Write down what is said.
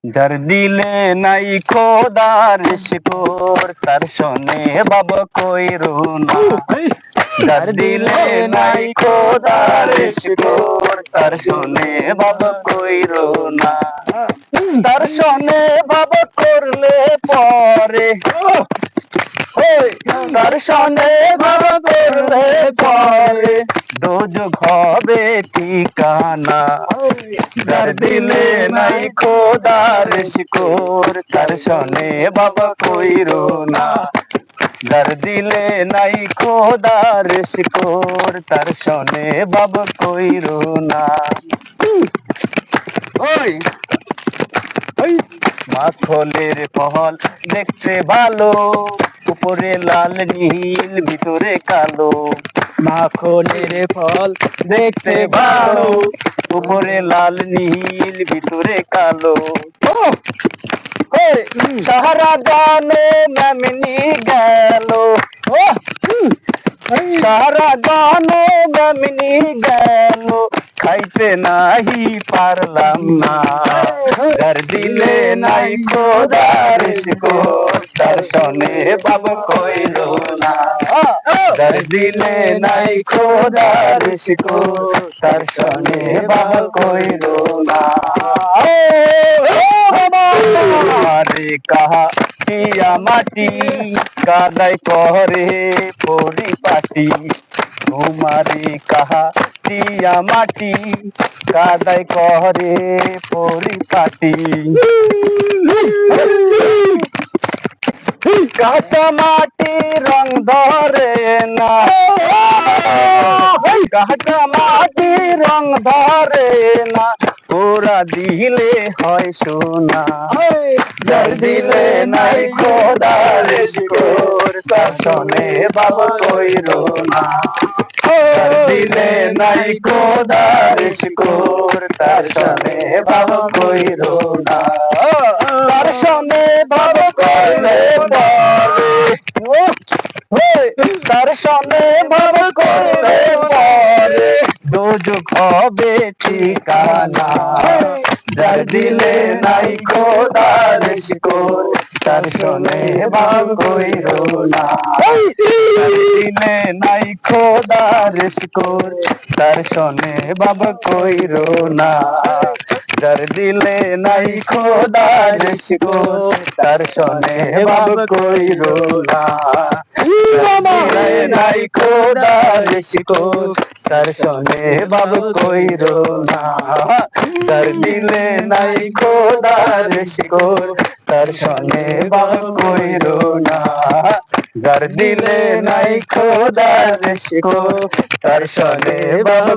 যার দিলে নাই খোদার শিকর তার শোনে বাবা কইরো না। যার দিলে নাই খোদার শিকর তার শোনে বাবা কইরো না। তার শোনে বাবা করলে পরে তার শোনে বাবা করলে পরে দোজখ হবে ঠিকানা। যার দিলে নাই খোদার শিকর তার শোনে বাবা কইরো না। যার দিলে নাই খোদার শিকর তার শোনে বাবা কইরো না। ওই মাখলের ফল দেখতে ভালো, উপরে লাল নীল ভিতরে কালো। মাখনের ফল দেখতে ভালো, উপরে লাল নীল ভিতরে কালো। সাহারা গানে মেমনি গেল, সাহারা গানে মেমনি গেল, খাইতে নাহি পারলাম না। যার দিলে নাই খোদার শিকর তার শোনে বাবা কইরো না। যার দিলে নাই খোদার শিকর তার শোনে বাবা কইরো না। আরে কাহা টিয়া মাটি কাদাই করে পরিপাটি। তোমারে কাহা টিয়া মাটি কাদাই করে পরিপাটি। কাঁচা মাটি রং ধরে না, কাঁচা মাটি রং ধরে না, ওরা দিলে হয় সোনা। যার দিলে নাই খোদার শিকর তার শোনে বাবা কইরো না। যার দিলে নাই খোদার শিকর তার শোনে বাবা কইরো না। তার শোনে বাবা কইলে পরে, তার শোনে বাবা কইলে পরে দোজখ হবে ঠিকানা। যার দিলে নাই খোদার শিকর তার শোনে বাবা কইরো না। যার দিলে নাই খোদার শিকর তার শোনে বাবা কইরো না। যার দিলে নাই খোদার শিকর তার শোনে বাবা কইরো না। দিলে নাই খোদার শিকর তার শোনে বাবা কইরো না। যার দিলে নাই খোদার শিকর তার শোনে বাবা কইরো না। যার দিলে নাই খোদার শিকর তার শোনে বাবা